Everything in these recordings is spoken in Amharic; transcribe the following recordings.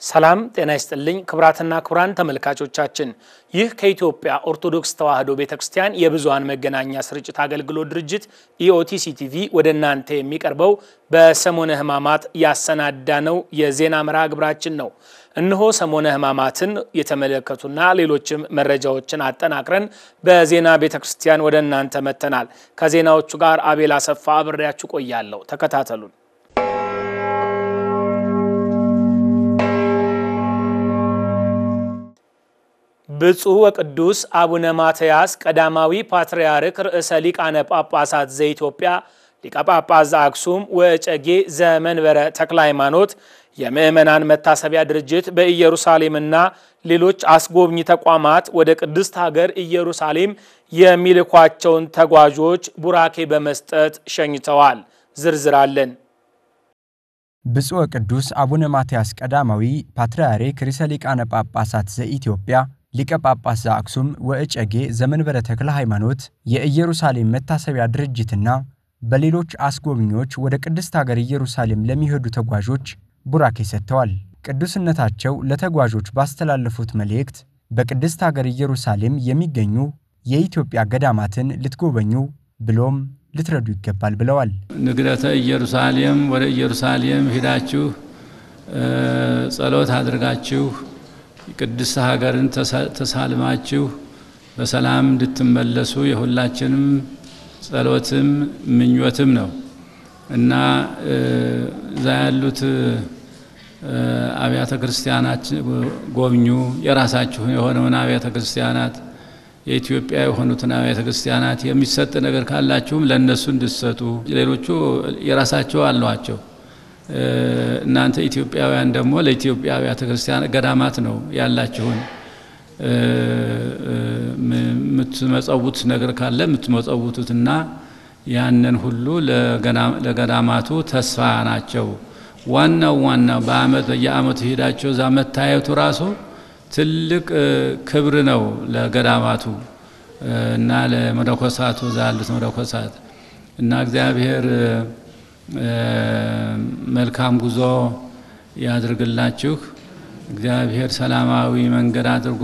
ሰላም ጤና ይስጥልኝ ክብራትና ክብራን ተመልካቾቻችን ይህ ከኢትዮጵያ ኦርቶዶክስ ተዋሕዶ ቤተክርስቲያን የብዙሃን መገናኛ ስርጭት አገልግሎት ድርጅት ኢኦቲሲ ቲቪ ወደናንተ የሚቀርበው በሰሞነ ሕማማት ያሰናዳነው የዜና መርሃ ግብራችን ነው። እነሆ ሰሞነ ሕማማትን የተመለከቱና ሌሎችም መረጃዎችን አጠናቅረን በዜና ቤተክርስቲያን ወደናንተ መተናል። ከዜናዎቹ ጋር አቤል አሰፋ አብሬያችሁ ቆያለሁ። ተከታተሉን። ብፁዕ ወቅዱስ አቡነ ማትያስ ቀዳማዊ ፓትርያርክ ርዕሰ ሊቃነ ጳጳሳት ዘኢትዮጵያ ሊቀ ጳጳስ ዘአክሱም ወእጨጌ ዘመንበረ ተክለ ሃይማኖት የምእመናን መታሰቢያ ድርጅት በኢየሩሳሌምና ሌሎች አስጎብኚ ተቋማት ወደ ቅድስት ሀገር ኢየሩሳሌም የሚልኳቸውን ተጓዦች ቡራኬ በመስጠት ሸኝተዋል። ዝርዝራለን። ብፁዕ ወቅዱስ አቡነ ማትያስ ቀዳማዊ ፓትርያርክ ርዕሰ ሊቃነ ጳጳሳት ዘኢትዮጵያ ሊቀ ጳጳስ ዘአክሱም ወእጨጌ ዘመንበረ ተክለ ሃይማኖት የኢየሩሳሌም መታሰቢያ ድርጅትና በሌሎች አስጎብኚዎች ወደ ቅድስት ሀገር ኢየሩሳሌም ለሚሄዱ ተጓዦች ቡራኬ ሰጥተዋል። ቅዱስነታቸው ለተጓዦች ባስተላለፉት መልእክት በቅድስት ሀገር ኢየሩሳሌም የሚገኙ የኢትዮጵያ ገዳማትን ልትጎበኙ ብሎም ልትረዱ ይገባል ብለዋል። ንግረተ ኢየሩሳሌም ወደ ኢየሩሳሌም ሄዳችሁ ጸሎት አድርጋችሁ ቅድስት ሀገርን ተሳልማችሁ በሰላም እንድትመለሱ የሁላችንም ጸሎትም ምኞትም ነው እና ዛያሉት አብያተ ክርስቲያናት ጎብኙ። የራሳችሁ የሆነውን አብያተ ክርስቲያናት የኢትዮጵያ የሆኑትን አብያተ ክርስቲያናት የሚሰጥ ነገር ካላችሁም ለነሱ እንድትሰጡ፣ ሌሎቹ የራሳቸው አሏቸው። እናንተ ኢትዮጵያውያን ደግሞ ለኢትዮጵያ አብያተ ክርስቲያን ገዳማት ነው ያላችሁን ምትመጸውት ነገር ካለ ምትመጸውቱትና ያንን ሁሉ ለገዳማቱ ተስፋ ናቸው። ዋናው በአመት በየአመቱ ሄዳችሁ እዛ መታየቱ ራሱ ትልቅ ክብር ነው ለገዳማቱ እና ለመነኮሳቱ ዛሉት መነኮሳት እና እግዚአብሔር መልካም ጉዞ ያድርግላችሁ። እግዚአብሔር ሰላማዊ መንገድ አድርጎ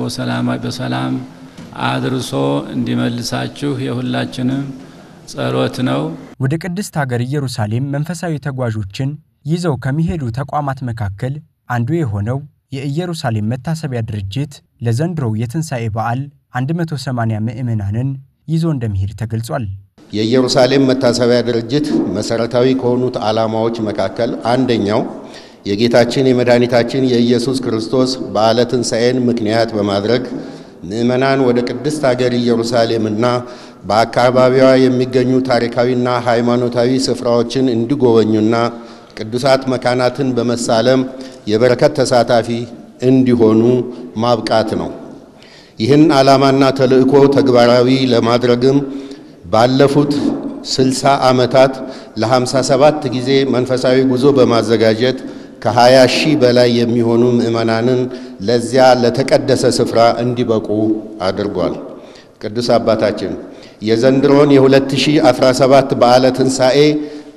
በሰላም አድርሶ እንዲመልሳችሁ የሁላችንም ጸሎት ነው። ወደ ቅድስት ሀገር ኢየሩሳሌም መንፈሳዊ ተጓዦችን ይዘው ከሚሄዱ ተቋማት መካከል አንዱ የሆነው የኢየሩሳሌም መታሰቢያ ድርጅት ለዘንድሮው የትንሣኤ በዓል 180 ምእመናንን ይዞ እንደሚሄድ ተገልጿል። የኢየሩሳሌም መታሰቢያ ድርጅት መሰረታዊ ከሆኑት ዓላማዎች መካከል አንደኛው የጌታችን የመድኃኒታችን የኢየሱስ ክርስቶስ በዓለ ትንሣኤን ምክንያት በማድረግ ምእመናን ወደ ቅድስት ሀገር ኢየሩሳሌምና በአካባቢዋ የሚገኙ ታሪካዊና ሃይማኖታዊ ስፍራዎችን እንዲጎበኙና ቅዱሳት መካናትን በመሳለም የበረከት ተሳታፊ እንዲሆኑ ማብቃት ነው። ይህን ዓላማና ተልእኮ ተግባራዊ ለማድረግም ባለፉት 60 ዓመታት ለ57 ጊዜ መንፈሳዊ ጉዞ በማዘጋጀት ከ20 ሺህ በላይ የሚሆኑ ምእመናንን ለዚያ ለተቀደሰ ስፍራ እንዲበቁ አድርጓል። ቅዱስ አባታችን የዘንድሮን የ2017 በዓለ ትንሣኤ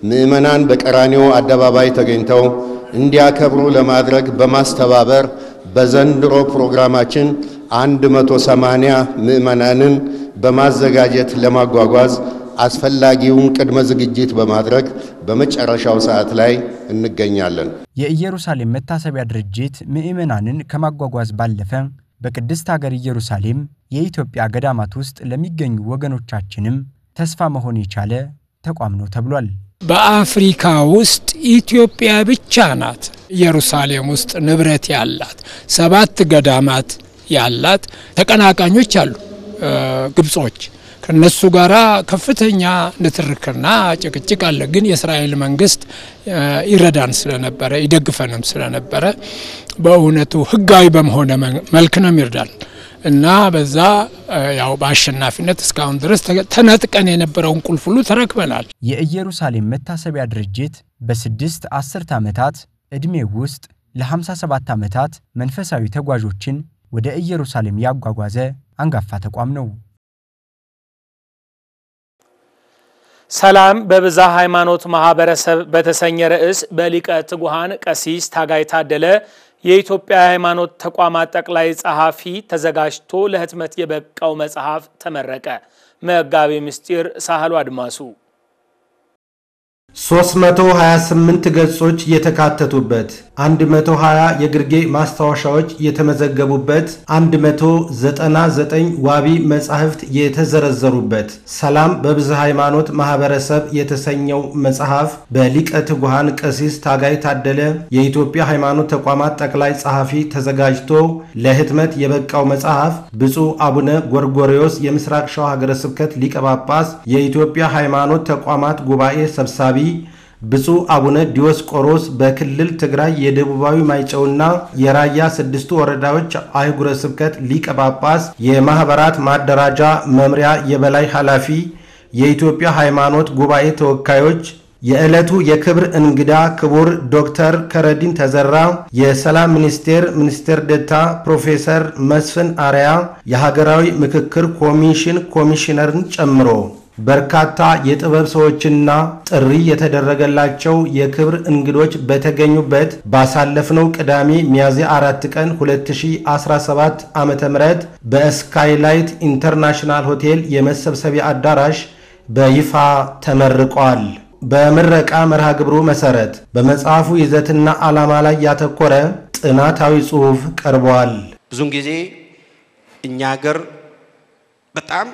ምእመናን በቀራንዮ አደባባይ ተገኝተው እንዲያከብሩ ለማድረግ በማስተባበር በዘንድሮ ፕሮግራማችን 180 ምእመናንን በማዘጋጀት ለማጓጓዝ አስፈላጊውን ቅድመ ዝግጅት በማድረግ በመጨረሻው ሰዓት ላይ እንገኛለን። የኢየሩሳሌም መታሰቢያ ድርጅት ምእመናንን ከማጓጓዝ ባለፈ በቅድስት ሀገር ኢየሩሳሌም የኢትዮጵያ ገዳማት ውስጥ ለሚገኙ ወገኖቻችንም ተስፋ መሆን የቻለ ተቋም ነው ተብሏል። በአፍሪካ ውስጥ ኢትዮጵያ ብቻ ናት ኢየሩሳሌም ውስጥ ንብረት ያላት 7 ገዳማት ያላት። ተቀናቃኞች አሉ ግብጾች፣ ከነሱ ጋራ ከፍተኛ ንትርክና ጭቅጭቅ አለ። ግን የእስራኤል መንግስት ይረዳን ስለነበረ ይደግፈንም ስለነበረ በእውነቱ ህጋዊ በመሆነ መልክ ነው ይረዳል እና በዛ ያው በአሸናፊነት እስካሁን ድረስ ተነጥቀን የነበረውን ቁልፍ ሁሉ ተረክበናል። የኢየሩሳሌም መታሰቢያ ድርጅት በ6 10 ዓመታት እድሜ ውስጥ ለ57 ዓመታት መንፈሳዊ ተጓዦችን ወደ ኢየሩሳሌም ያጓጓዘ አንጋፋ ተቋም ነው። ሰላም በብዛ ሃይማኖት ማህበረሰብ በተሰኘ ርዕስ በሊቀ ትጉሃን ቀሲስ ታጋይ ታደለ የኢትዮጵያ ሃይማኖት ተቋማት ጠቅላይ ጸሐፊ ተዘጋጅቶ ለህትመት የበቃው መጽሐፍ ተመረቀ። መጋቤ ምስጢር ሳህሉ አድማሱ 328 ገጾች የተካተቱበት 120 የግርጌ ማስታወሻዎች የተመዘገቡበት 199 ዋቢ መጻሕፍት የተዘረዘሩበት ሰላም በብዝሃ ሃይማኖት ማህበረሰብ የተሰኘው መጽሐፍ በሊቀ ትጉሃን ቀሲስ ታጋይ ታደለ የኢትዮጵያ ሃይማኖት ተቋማት ጠቅላይ ጸሐፊ ተዘጋጅቶ ለህትመት የበቃው መጽሐፍ ብፁዕ አቡነ ጎርጎርዮስ የምስራቅ ሸዋ ሀገረ ስብከት ሊቀ ጳጳስ የኢትዮጵያ ሃይማኖት ተቋማት ጉባኤ ሰብሳቢ ብፁዕ አቡነ ዲዮስቆሮስ በክልል ትግራይ የደቡባዊ ማይጨውና የራያ 6 ወረዳዎች አህጉረ ስብከት ሊቀ ጳጳስ የማህበራት ማደራጃ መምሪያ የበላይ ኃላፊ የኢትዮጵያ ሃይማኖት ጉባኤ ተወካዮች የዕለቱ የክብር እንግዳ ክቡር ዶክተር ከረዲን ተዘራ የሰላም ሚኒስቴር ዴኤታ ፕሮፌሰር መስፍን አርያ የሀገራዊ ምክክር ኮሚሽን ኮሚሽነርን ጨምሮ በርካታ የጥበብ ሰዎችና ጥሪ የተደረገላቸው የክብር እንግዶች በተገኙበት ባሳለፍነው ቅዳሜ ሚያዝያ 4 ቀን 2017 ዓ.ም በስካይላይት ኢንተርናሽናል ሆቴል የመሰብሰቢያ አዳራሽ በይፋ ተመርቋል። በምረቃ መርሃ ግብሩ መሰረት በመጽሐፉ ይዘትና ዓላማ ላይ ያተኮረ ጥናታዊ ጽሑፍ ቀርቧል። ብዙን ጊዜ እኛ ሀገር በጣም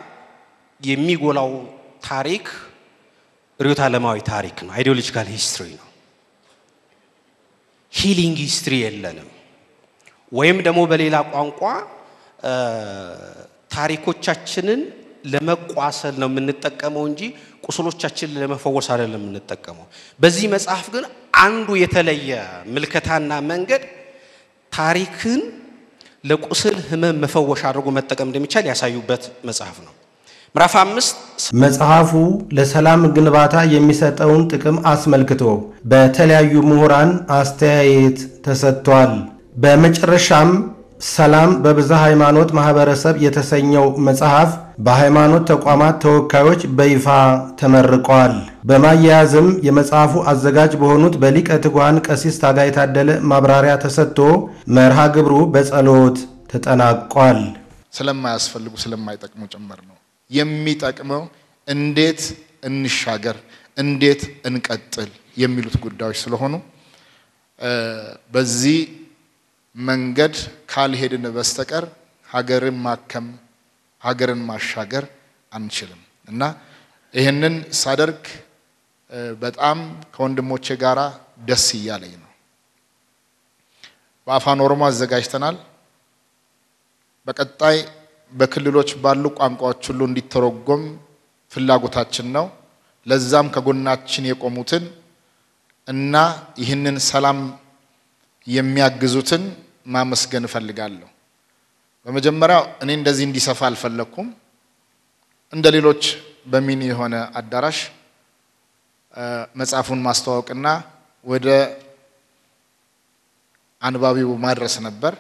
የሚጎላው ታሪክ ርዕዮተ ዓለማዊ ታሪክ ነው። አይዲዮሎጂካል ሂስትሪ ነው። ሂሊንግ ሂስትሪ የለንም። ወይም ደግሞ በሌላ ቋንቋ ታሪኮቻችንን ለመቋሰል ነው የምንጠቀመው እንጂ ቁስሎቻችንን ለመፈወስ አይደለም የምንጠቀመው። በዚህ መጽሐፍ ግን አንዱ የተለየ ምልከታና መንገድ ታሪክን ለቁስል ህመም መፈወሻ አድርጎ መጠቀም እንደሚቻል ያሳዩበት መጽሐፍ ነው። ምዕራፍ 5 መጽሐፉ ለሰላም ግንባታ የሚሰጠውን ጥቅም አስመልክቶ በተለያዩ ምሁራን አስተያየት ተሰጥቷል። በመጨረሻም ሰላም በብዝሃ ሃይማኖት ማህበረሰብ የተሰኘው መጽሐፍ በሃይማኖት ተቋማት ተወካዮች በይፋ ተመርቋል። በማያያዝም የመጽሐፉ አዘጋጅ በሆኑት በሊቀ ትጉሃን ቀሲስ ታጋይ ታደለ ማብራሪያ ተሰጥቶ መርሃ ግብሩ በጸሎት ተጠናቋል። ስለማያስፈልጉ ስለማይጠቅሙ ጭምር ነው የሚጠቅመው። እንዴት እንሻገር፣ እንዴት እንቀጥል የሚሉት ጉዳዮች ስለሆኑ በዚህ መንገድ ካልሄድን በስተቀር ሀገርን ማከም ሀገርን ማሻገር አንችልም እና ይሄንን ሳደርግ በጣም ከወንድሞቼ ጋራ ደስ ይያለኝ ነው። በአፋን ኦሮሞ አዘጋጅተናል። በቀጣይ በክልሎች ባሉ ቋንቋዎች ሁሉ እንዲተረጎም ፍላጎታችን ነው። ለዛም ከጎናችን የቆሙትን እና ይህንን ሰላም የሚያግዙትን ማመስገን ፈልጋለሁ። በመጀመሪያ እኔ እንደዚህ እንዲሰፋ አልፈለኩም። እንደሌሎች በሚኒ የሆነ አዳራሽ መጽሐፉን ማስተዋወቅና ወደ አንባቢው ማድረስ ነበር።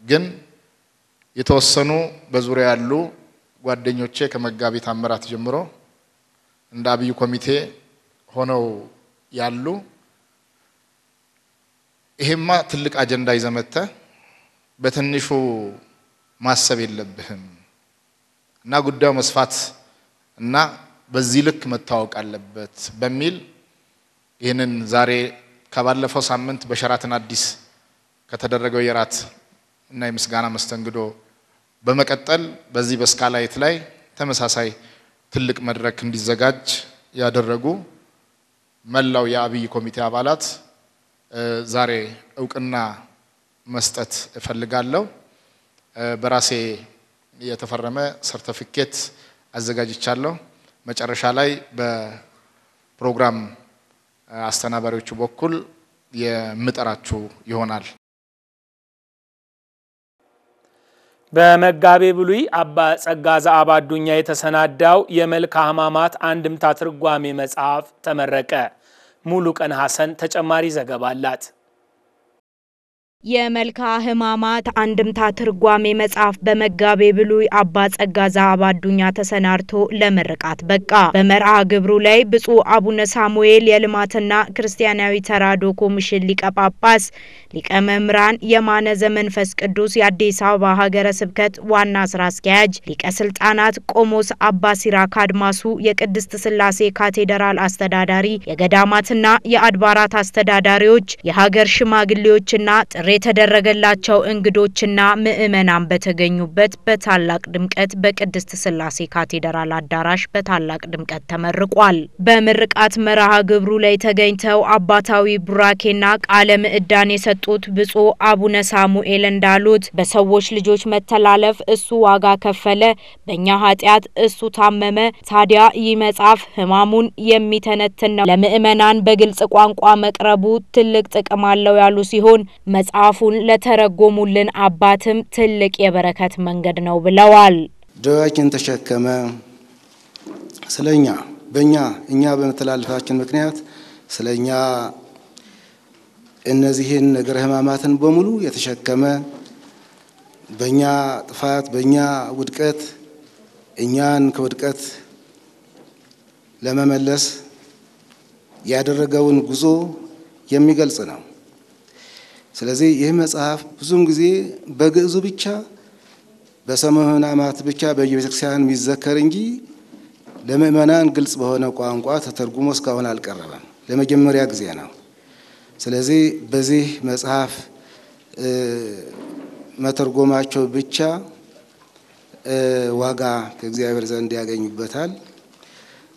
ግን የተወሰኑ በዙሪያ ያሉ ጓደኞቼ ከመጋቢት አመራት ጀምሮ እንደ አብይ ኮሚቴ ሆነው ያሉ ይሄማ ትልቅ አጀንዳ ይዘመተ በትንሹ ማሰብ የለብህም እና ጉዳዩ መስፋት እና በዚህ ልክ መታወቅ አለበት በሚል ይሄንን ዛሬ ከባለፈው ሳምንት በሸራተን አዲስ ከተደረገው የራት እና የምስጋና መስተንግዶ በመቀጠል በዚህ በስካይላይት ላይ ተመሳሳይ ትልቅ መድረክ እንዲዘጋጅ ያደረጉ መላው የአብይ ኮሚቴ አባላት ዛሬ እውቅና መስጠት እፈልጋለሁ። በራሴ የተፈረመ ሰርቲፊኬት አዘጋጅቻለሁ። መጨረሻ ላይ በፕሮግራም አስተናባሪዎቹ በኩል የምጠራችሁ ይሆናል። በመጋቤ ብሉይ አባ ጸጋ ዘአብ አዱኛ የተሰናዳው የመልክአ ሕማማት አንድምታ ትርጓሜ መጽሐፍ ተመረቀ። ሙሉ ቀን ሐሰን ተጨማሪ ዘገባ አላት። የመልክዓ ሕማማት አንድምታ ትርጓሜ መጽሐፍ በመጋቤ ብሉይ አባ ጸጋ ዘአብ አዱኛ ተሰናድቶ ለምርቃት በቃ። በመርሃ ግብሩ ላይ ብፁዕ አቡነ ሳሙኤል የልማትና ክርስቲያናዊ ተራድኦ ኮሚሽን ሊቀ ጳጳስ፣ ሊቀ መምህራን የማነ ዘመንፈስ ቅዱስ የአዲስ አበባ ሀገረ ስብከት ዋና ስራ አስኪያጅ፣ ሊቀ ስልጣናት ቆሞስ አባ ሲራክ አድማሱ የቅድስት ሥላሴ ካቴድራል አስተዳዳሪ፣ የገዳማትና የአድባራት አስተዳዳሪዎች፣ የሀገር ሽማግሌዎችና ጥሪ የተደረገላቸው እንግዶችና ምእመናን በተገኙበት በታላቅ ድምቀት በቅድስት ሥላሴ ካቴድራል አዳራሽ በታላቅ ድምቀት ተመርቋል። በምርቃት መርሃ ግብሩ ላይ ተገኝተው አባታዊ ቡራኬና ቃለ ምዕዳን የሰጡት ብፁዕ አቡነ ሳሙኤል እንዳሉት በሰዎች ልጆች መተላለፍ እሱ ዋጋ ከፈለ፣ በእኛ ኃጢአት እሱ ታመመ። ታዲያ ይህ መጽሐፍ ሕማሙን የሚተነትን ነው። ለምእመናን በግልጽ ቋንቋ መቅረቡ ትልቅ ጥቅም አለው ያሉ ሲሆን መጽሐፉን ለተረጎሙልን አባትም ትልቅ የበረከት መንገድ ነው ብለዋል። ደዌያችን ተሸከመ ስለኛ እኛ በመተላለፋችን ምክንያት ስለኛ እነዚህን ነገረ ሕማማትን በሙሉ የተሸከመ በእኛ ጥፋት በእኛ ውድቀት እኛን ከውድቀት ለመመለስ ያደረገውን ጉዞ የሚገልጽ ነው። ስለዚህ ይህ መጽሐፍ ብዙም ጊዜ በግዕዙ ብቻ በሰሙነ ሕማማት ብቻ በየቤተክርስቲያን የሚዘከር እንጂ ለምእመናን ግልጽ በሆነ ቋንቋ ተተርጉሞ እስካሁን አልቀረበም። ለመጀመሪያ ጊዜ ነው። ስለዚህ በዚህ መጽሐፍ መተርጎማቸው ብቻ ዋጋ ከእግዚአብሔር ዘንድ ያገኙበታል።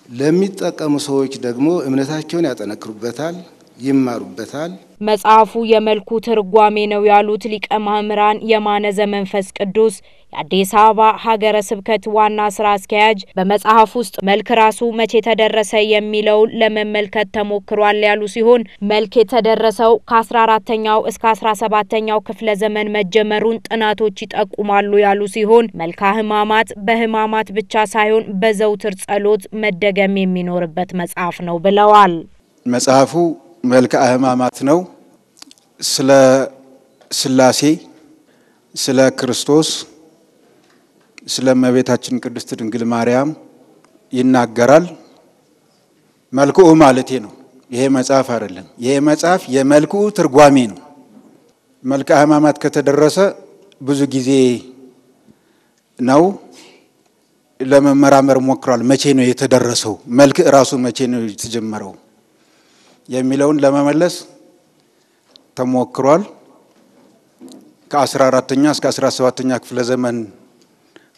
ለሚጠቀሙ ሰዎች ደግሞ እምነታቸውን ያጠነክሩበታል፣ ይማሩበታል። መጽሐፉ የመልኩ ትርጓሜ ነው ያሉት ሊቀ መምህራን የማነ ዘመንፈስ ቅዱስ የአዲስ አበባ ሀገረ ስብከት ዋና ስራ አስኪያጅ በመጽሐፍ ውስጥ መልክ ራሱ መቼ ተደረሰ የሚለው ለመመልከት ተሞክሯል ያሉ ሲሆን መልክ የተደረሰው ከ14ኛው እስከ 17ኛው ክፍለ ዘመን መጀመሩን ጥናቶች ይጠቁማሉ ያሉ ሲሆን መልክዓ ሕማማት በሕማማት ብቻ ሳይሆን በዘውትር ጸሎት መደገም የሚኖርበት መጽሐፍ ነው ብለዋል። መጽሐፉ መልክዓ ሕማማት ነው። ስለ ሥላሴ፣ ስለ ክርስቶስ፣ ስለ እመቤታችን ቅድስት ድንግል ማርያም ይናገራል። መልክዑ ማለቴ ነው። ይሄ መጽሐፍ አይደለም። ይሄ መጽሐፍ የመልክዑ ትርጓሜ ነው። መልክዓ ሕማማት ከተደረሰ ብዙ ጊዜ ነው። ለመመራመር ሞክሯል። መቼ ነው የተደረሰው? መልክ ራሱ መቼ ነው የተጀመረው የሚለውን ለመመለስ ተሞክሯል። ከ14ኛ እስከ 17ኛ ክፍለ ዘመን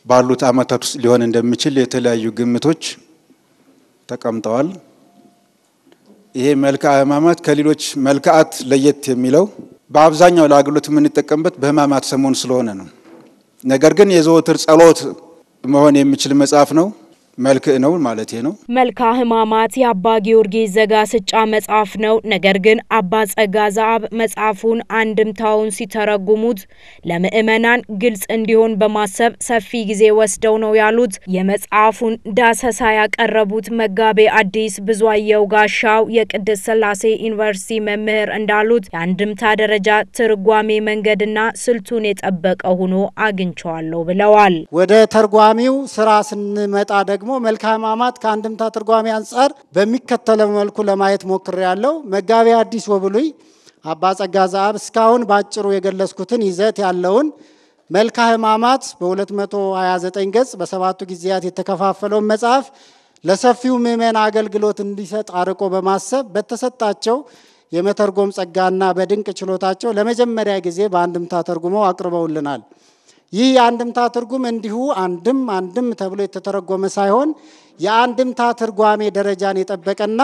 ባሉት ዓመታት ውስጥ ሊሆን እንደሚችል የተለያዩ ግምቶች ተቀምጠዋል። ይሄ መልክዓ ሕማማት ከሌሎች መልክዓት ለየት የሚለው በአብዛኛው ለአገልግሎት የምንጠቀምበት በሕማማት ሰሞን ስለሆነ ነው። ነገር ግን የዘወትር ጸሎት መሆን የሚችል መጽሐፍ ነው። መልክ ነው ማለት ነው። መልክዓ ሕማማት የአባ ጊዮርጊስ ዘጋስጫ መጽሐፍ ነው። ነገር ግን አባ ጸጋ ዘአብ መጽሐፉን አንድምታውን ሲተረጉሙት ለምእመናን ግልጽ እንዲሆን በማሰብ ሰፊ ጊዜ ወስደው ነው ያሉት። የመጽሐፉን ዳሰሳ ያቀረቡት መጋቤ አዲስ ብዙአየሁ ጋሻው የቅድስት ሥላሴ ዩኒቨርሲቲ መምህር እንዳሉት የአንድምታ ደረጃ ትርጓሜ መንገድና ስልቱን የጠበቀ ሆኖ አግኝቸዋለሁ ብለዋል። ወደ ተርጓሚው ስራ ስንመጣ ደግሞ መልክዓ ሕማማት ከአንድምታ ትርጓሜ አንፃር በሚከተለው መልኩ ለማየት ሞክሬያለሁ። መጋቤ አዲስ ወብሉይ አባ ጸጋ ዘአብ እስካሁን ባጭሩ የገለጽኩትን ይዘት ያለውን መልክዓ ሕማማት በ229 ገጽ በሰባቱ ጊዜያት የተከፋፈለው መጽሐፍ ለሰፊው ምዕመን አገልግሎት እንዲሰጥ አርቆ በማሰብ በተሰጣቸው የመተርጎም ጸጋና በድንቅ ችሎታቸው ለመጀመሪያ ጊዜ በአንድምታ ተርጉመው አቅርበውልናል። ይህ የአንድምታ ትርጉም እንዲሁ አንድም ተብሎ የተተረጎመ ሳይሆን የአንድምታ ትርጓሜ ደረጃን የጠበቀና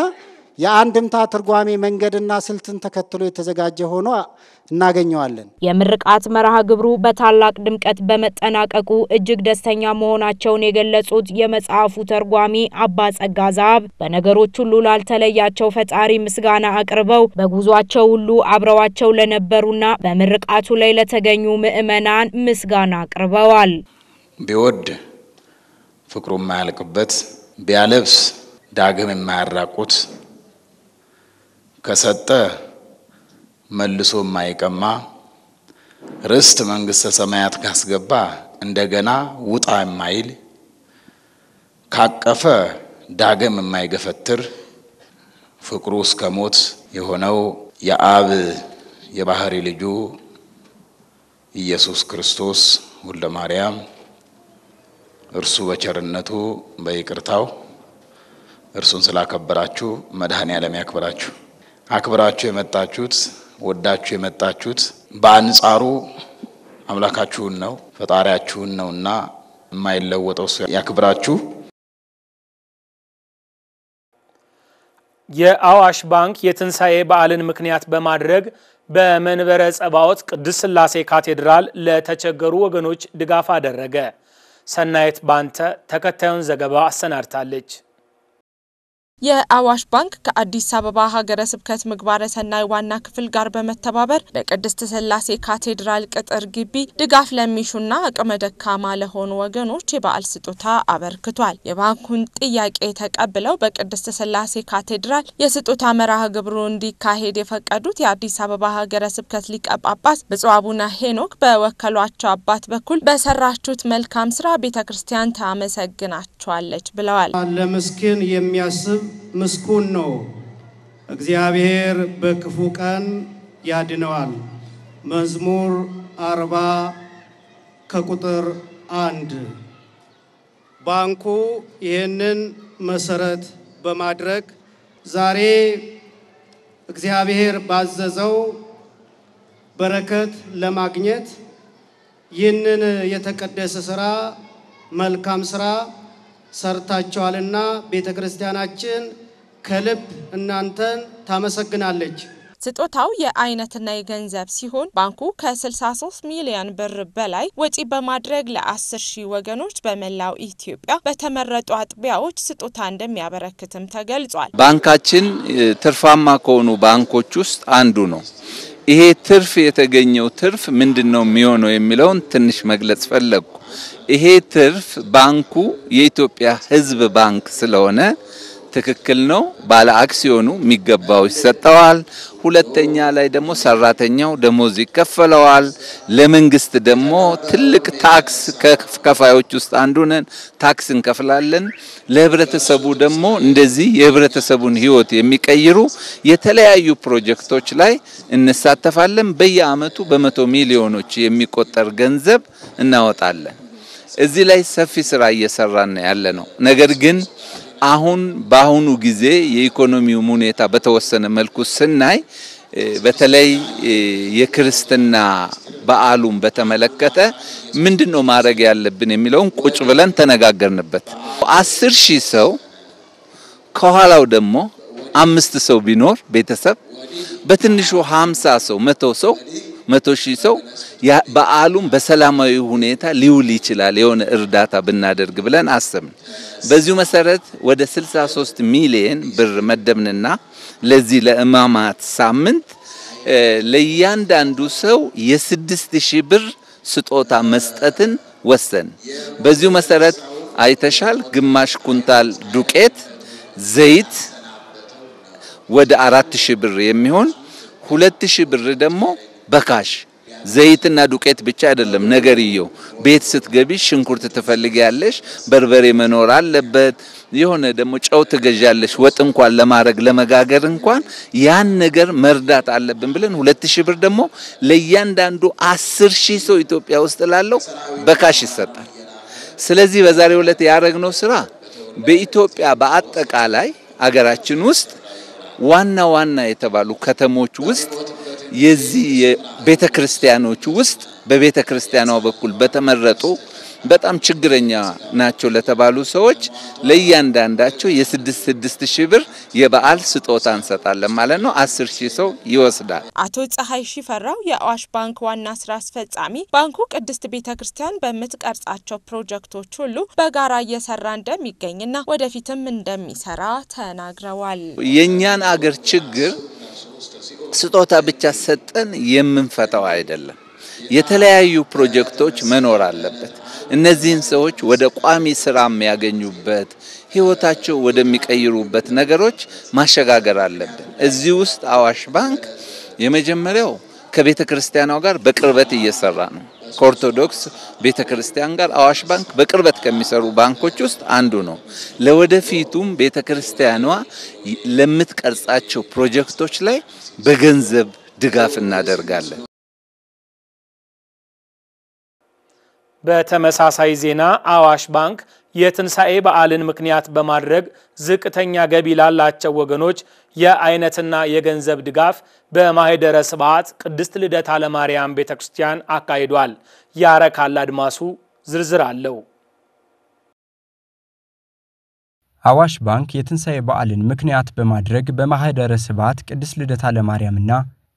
የአንድምታ ትርጓሜ መንገድና ስልትን ተከትሎ የተዘጋጀ ሆኖ እናገኘዋለን። የምርቃት መርሃ ግብሩ በታላቅ ድምቀት በመጠናቀቁ እጅግ ደስተኛ መሆናቸውን የገለጹት የመጽሐፉ ተርጓሚ አባ ጸጋ ዘአብ በነገሮች ሁሉ ላልተለያቸው ፈጣሪ ምስጋና አቅርበው በጉዟቸው ሁሉ አብረዋቸው ለነበሩና በምርቃቱ ላይ ለተገኙ ምእመናን ምስጋና አቅርበዋል። ቢወድ ፍቅሩ የማያልቅበት ቢያለብስ ዳግም የማያራቁት ከሰጠ መልሶ የማይቀማ ርስት መንግስተ ሰማያት ካስገባ እንደገና ውጣ የማይል ካቀፈ ዳግም የማይገፈትር ፍቅሩ እስከ ሞት የሆነው የአብ የባህሪ ልጁ ኢየሱስ ክርስቶስ ወልደ ማርያም እርሱ በቸርነቱ በይቅርታው እርሱን ስላከበራችሁ መድኃኔ ዓለም ያክብራችሁ። አክብራችሁ የመጣችሁት ወዳችሁ የመጣችሁት በአንጻሩ አምላካችሁን ነው ፈጣሪያችሁን ነውና የማይለወጠው ያክብራችሁ። የአዋሽ ባንክ የትንሳኤ በዓልን ምክንያት በማድረግ በመንበረ ጸባዖት ቅድስት ሥላሴ ካቴድራል ለተቸገሩ ወገኖች ድጋፍ አደረገ። ሰናይት ባንተ ተከታዩን ዘገባ አሰናድታለች። የአዋሽ ባንክ ከአዲስ አበባ ሀገረ ስብከት ምግባረ ሰናይ ዋና ክፍል ጋር በመተባበር በቅድስት ሥላሴ ካቴድራል ቅጥር ግቢ ድጋፍ ለሚሹና አቅመ ደካማ ለሆኑ ወገኖች የበዓል ስጦታ አበርክቷል። የባንኩን ጥያቄ ተቀብለው በቅድስት ሥላሴ ካቴድራል የስጦታ መርሃ ግብሩ እንዲካሄድ የፈቀዱት የአዲስ አበባ ሀገረ ስብከት ሊቀ ጳጳስ ብፁዕ አቡነ ሄኖክ በወከሏቸው አባት በኩል በሰራችሁት መልካም ስራ ቤተክርስቲያን ታመሰግናችኋለች ብለዋል። ለምስኪን የሚያስብ ምስኩን ነው፣ እግዚአብሔር በክፉ ቀን ያድነዋል። መዝሙር 40 ከቁጥር 1። ባንኩ ይህንን መሰረት በማድረግ ዛሬ እግዚአብሔር ባዘዘው በረከት ለማግኘት ይህንን የተቀደሰ ስራ መልካም ስራ ሰርታችኋልና ቤተክርስቲያናችን ከልብ እናንተን ታመሰግናለች። ስጦታው የአይነትና የገንዘብ ሲሆን ባንኩ ከ63 ሚሊዮን ብር በላይ ወጪ በማድረግ ለ10,000 ወገኖች በመላው ኢትዮጵያ በተመረጡ አጥቢያዎች ስጦታ እንደሚያበረክትም ተገልጿል። ባንካችን ትርፋማ ከሆኑ ባንኮች ውስጥ አንዱ ነው። ይሄ ትርፍ የተገኘው ትርፍ ምንድነው የሚሆነው የሚለውን ትንሽ መግለጽ ፈለግኩ። ይሄ ትርፍ ባንኩ የኢትዮጵያ ሕዝብ ባንክ ስለሆነ ትክክል ነው። ባለ አክሲዮኑ የሚገባው ይሰጣዋል። ሁለተኛ ላይ ደግሞ ሰራተኛው ደሞዝ ይከፈለዋል። ለመንግስት ደግሞ ትልቅ ታክስ ከፋዮች ውስጥ አንዱ ነን፣ ታክስ እንከፍላለን። ለህብረተሰቡ ደግሞ እንደዚህ የህብረተሰቡን ህይወት የሚቀይሩ የተለያዩ ፕሮጀክቶች ላይ እንሳተፋለን። በየአመቱ በመቶ ሚሊዮኖች የሚቆጠር ገንዘብ እናወጣለን። እዚህ ላይ ሰፊ ስራ እየሰራን ያለ ነው። ነገር ግን አሁን በአሁኑ ጊዜ የኢኮኖሚው ሁኔታ በተወሰነ መልኩ ስናይ በተለይ የክርስትና በዓሉን በተመለከተ ምንድነው ማድረግ ያለብን የሚለውን ቁጭ ብለን ተነጋገርንበት። 10,000 ሰው ከኋላው ደግሞ 5 ሰው ቢኖር ቤተሰብ በትንሹ 50 ሰው 100,000 ሰው በዓሉን በሰላማዊ ሁኔታ ሊውል ይችላል የሆነ እርዳታ ብናደርግ ብለን አሰብን። በዚሁ መሰረት ወደ 63 ሚሊዮን ብር መደብንና ለዚህ ለእማማት ሳምንት ለእያንዳንዱ ሰው የ6,000 ብር ስጦታ መስጠትን ወሰን። በዚሁ መሰረት አይተሻል። ግማሽ ኩንታል ዱቄት፣ ዘይት ወደ 4,000 ብር የሚሆን 2,000 ብር ደግሞ በካሽ ዘይትና ዱቄት ብቻ አይደለም ነገርየው። ቤት ስትገቢ ሽንኩርት ትፈልጊያለሽ፣ በርበሬ መኖር አለበት፣ የሆነ ደግሞ ጨው ትገዣለሽ፣ ወጥ እንኳን ለማረግ ለመጋገር እንኳን ያን ነገር መርዳት አለብን ብለን 2,000 ብር ደግሞ ለእያንዳንዱ 10,000 ሰው ኢትዮጵያ ውስጥ ላለው በካሽ ይሰጣል። ስለዚህ በዛሬው ዕለት ያደረግነው ስራ በኢትዮጵያ በአጠቃላይ አገራችን ውስጥ ዋና ዋና የተባሉ ከተሞች ውስጥ የዚህ ቤተክርስቲያኖች ውስጥ በቤተክርስቲያኗ በኩል በተመረጡ በጣም ችግረኛ ናቸው ለተባሉ ሰዎች ለእያንዳንዳቸው የ6,000 ብር የበዓል ስጦታ እንሰጣለን ማለት ነው። 10,000 ሰው ይወስዳል። አቶ ፀሐይ ሽፈራው የአዋሽ ባንክ ዋና ስራ አስፈጻሚ ባንኩ ቅድስት ቤተክርስቲያን በምትቀርጻቸው ፕሮጀክቶች ሁሉ በጋራ እየሰራ እንደሚገኝና ወደፊትም እንደሚሰራ ተናግረዋል። የኛን አገር ችግር ስጦታ ብቻ ሰጠን የምንፈታው አይደለም። የተለያዩ ፕሮጀክቶች መኖር አለበት። እነዚህን ሰዎች ወደ ቋሚ ስራ የሚያገኙበት ህይወታቸው ወደሚቀይሩበት ነገሮች ማሸጋገር አለብን። እዚህ ውስጥ አዋሽ ባንክ የመጀመሪያው ከቤተ ክርስቲያኗ ጋር በቅርበት እየሰራ ነው። ከኦርቶዶክስ ቤተ ክርስቲያን ጋር አዋሽ ባንክ በቅርበት ከሚሰሩ ባንኮች ውስጥ አንዱ ነው። ለወደፊቱም ቤተ ክርስቲያኗ ለምትቀርጻቸው ፕሮጀክቶች ላይ በገንዘብ ድጋፍ እናደርጋለን። በተመሳሳይ ዜና አዋሽ ባንክ የትንሳኤ በዓልን ምክንያት በማድረግ ዝቅተኛ ገቢ ላላቸው ወገኖች የአይነትና የገንዘብ ድጋፍ በማህደረ ስብዓት ቅድስት ልደታ ለማርያም ቤተክርስቲያን አካሂዷል። ያረካል አድማሱ ዝርዝር አለው። አዋሽ ባንክ የትንሳኤ በዓልን ምክንያት በማድረግ በማህደረ ስብዓት ቅድስት ልደታ ለማርያምና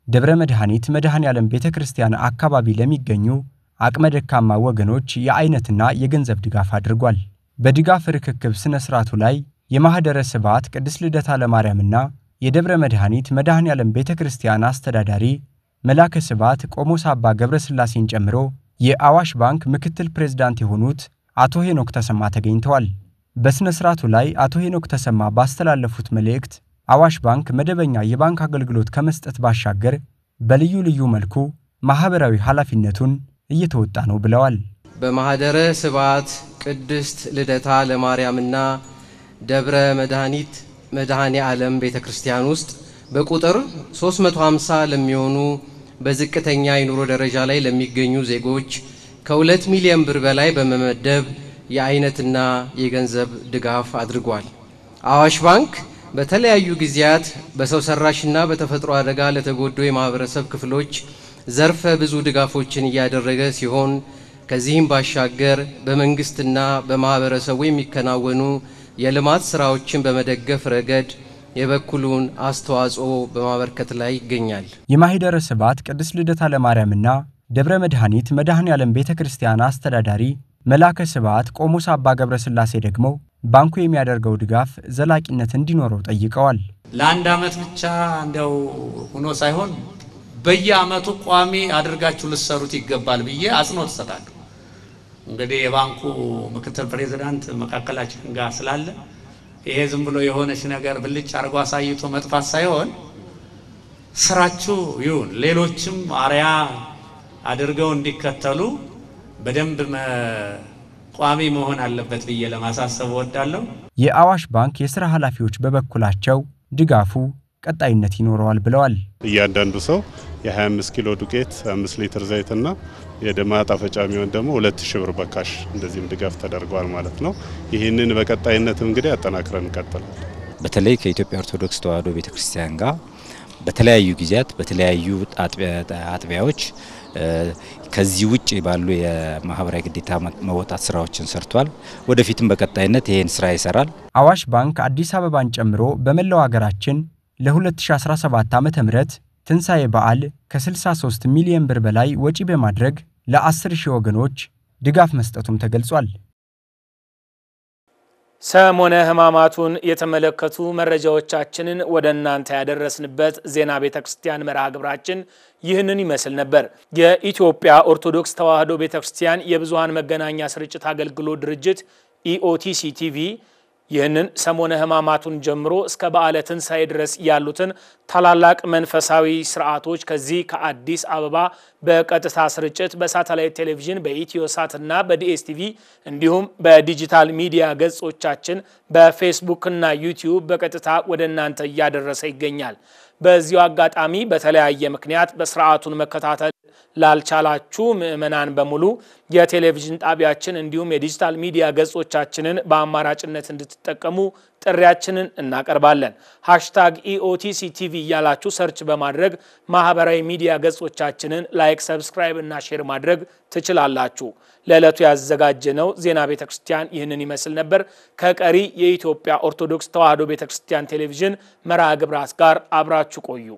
ደብረ መድኃኒት መድኃኔዓለም ቤተክርስቲያን አካባቢ ለሚገኙ አቅመ ደካማ ወገኖች የአይነትና የገንዘብ ድጋፍ አድርጓል። በድጋፍ ርክክብ ስነ ስርዓቱ ላይ የማህደረ ስብዓት ቅድስት ልደታ ለማርያምና የደብረ መድኃኒት መድኃኔዓለም ቤተክርስቲያን አስተዳዳሪ መላከ ስብዓት ቆሞስ አባ ገብረስላሴን ጨምሮ የአዋሽ ባንክ ምክትል ፕሬዝዳንት የሆኑት አቶ ሄኖክ ተሰማ ተገኝተዋል። በስነ ስርዓቱ ላይ አቶ ሄኖክ ተሰማ ባስተላለፉት መልእክት አዋሽ ባንክ መደበኛ የባንክ አገልግሎት ከመስጠት ባሻገር በልዩ ልዩ መልኩ ማህበራዊ ኃላፊነቱን እየተወጣ ነው ብለዋል። በማህደረ ስብዓት ቅድስት ልደታ ለማርያምና ደብረ መድኃኒት መድኃኔዓለም ቤተክርስቲያን ውስጥ በቁጥር 350 ለሚሆኑ በዝቅተኛ የኑሮ ደረጃ ላይ ለሚገኙ ዜጎች ከ2 ሚሊዮን ብር በላይ በመመደብ የአይነትና የገንዘብ ድጋፍ አድርጓል። አዋሽ ባንክ በተለያዩ ጊዜያት በሰው ሰራሽና በተፈጥሮ አደጋ ለተጎዱ የማህበረሰብ ክፍሎች ዘርፈ ብዙ ድጋፎችን እያደረገ ሲሆን ከዚህም ባሻገር በመንግስትና በማህበረሰቡ የሚከናወኑ የልማት ስራዎችን በመደገፍ ረገድ የበኩሉን አስተዋጽኦ በማበርከት ላይ ይገኛል። የማህደረ ስብዓት ቅድስት ልደታ ለማርያምና ደብረ መድኃኒት መድኃኔዓለም ቤተክርስቲያን አስተዳዳሪ መላከ ስብዓት ቆሞስ አባ ገብረስላሴ ደግሞ ባንኩ የሚያደርገው ድጋፍ ዘላቂነት እንዲኖረው ጠይቀዋል። ለአንድ አመት ብቻ እንደው ሆኖ ሳይሆን በየአመቱ ቋሚ አድርጋችሁ ልትሰሩት ይገባል ብዬ አጽንኦት ሰጣለሁ። እንግዲህ የባንኩ ምክትል ፕሬዝዳንት መካከላችን ጋር ስላለ ይሄ ዝም ብሎ የሆነች ነገር ብልጭ አርጎ አሳይቶ መጥፋት ሳይሆን ስራችሁ ይሁን ሌሎችም አርያ አድርገው እንዲከተሉ በደንብ ቋሚ መሆን አለበት ብዬ ለማሳሰብ ወዳለሁ። የአዋሽ ባንክ የሥራ ኃላፊዎች በበኩላቸው ድጋፉ ቀጣይነት ይኖረዋል ብለዋል። እያንዳንዱ ሰው የ25 ኪሎ ዱቄት 5 ሊትር ዘይትና የደም ማጣፈጫ የሚሆን ደግሞ 2000 ብር በካሽ እንደዚህም ድጋፍ ተደርጓል ማለት ነው። ይህንን በቀጣይነት እንግዲህ አጠናክረን እንቀጥላለን። በተለይ ከኢትዮጵያ ኦርቶዶክስ ተዋሕዶ ቤተክርስቲያን ጋር በተለያዩ ጊዜያት በተለያዩ አጥቢያዎች ከዚህ ውጪ ባሉ የማህበራዊ ግዴታ መወጣት ስራዎችን ሰርቷል። ወደፊትም በቀጣይነት ይሄን ስራ ይሰራል። አዋሽ ባንክ አዲስ አበባን ጨምሮ በመላው ሀገራችን ለ2017 ዓመተ ምህረት ትንሳኤ በዓል ከ63 ሚሊዮን ብር በላይ ወጪ በማድረግ ለ10,000 ወገኖች ድጋፍ መስጠቱም ተገልጿል። ሰሞነ ሕማማቱን የተመለከቱ መረጃዎቻችንን ወደ እናንተ ያደረስንበት ዜና ቤተክርስቲያን መርሃ ግብራችን ይህንን ይመስል ነበር። የኢትዮጵያ ኦርቶዶክስ ተዋሕዶ ቤተክርስቲያን የብዙሃን መገናኛ ስርጭት አገልግሎት ድርጅት ኢኦቲሲ ቲቪ ይህንን ሰሞነ ሕማማቱን ጀምሮ እስከ በዓለ ትንሣኤ ድረስ ያሉትን ታላላቅ መንፈሳዊ ስርዓቶች ከዚህ ከአዲስ አበባ በቀጥታ ስርጭት በሳተላይት ቴሌቪዥን በኢትዮሳት እና በዲኤስቲቪ እንዲሁም በዲጂታል ሚዲያ ገጾቻችን በፌስቡክ እና ዩቲዩብ በቀጥታ ወደ እናንተ እያደረሰ ይገኛል። በዚሁ አጋጣሚ በተለያየ ምክንያት በስርዓቱን መከታተል ላልቻላችሁ ምእመናን በሙሉ የቴሌቪዥን ጣቢያችን እንዲሁም የዲጂታል ሚዲያ ገጾቻችንን በአማራጭነት እንድትጠቀሙ ጥሪያችንን እናቀርባለን። #ኢኦቲሲቲቪ እያላችሁ ሰርች በማድረግ ማህበራዊ ሚዲያ ገጾቻችንን ላይክ፣ ሰብስክራይብ እና ሼር ማድረግ ትችላላችሁ። ለዕለቱ ያዘጋጀነው ዜና ቤተክርስቲያን ይህንን ይመስል ነበር። ከቀሪ የኢትዮጵያ ኦርቶዶክስ ተዋሕዶ ቤተክርስቲያን ቴሌቪዥን መርሃ ግብራት ጋር አብራችሁ ቆዩ።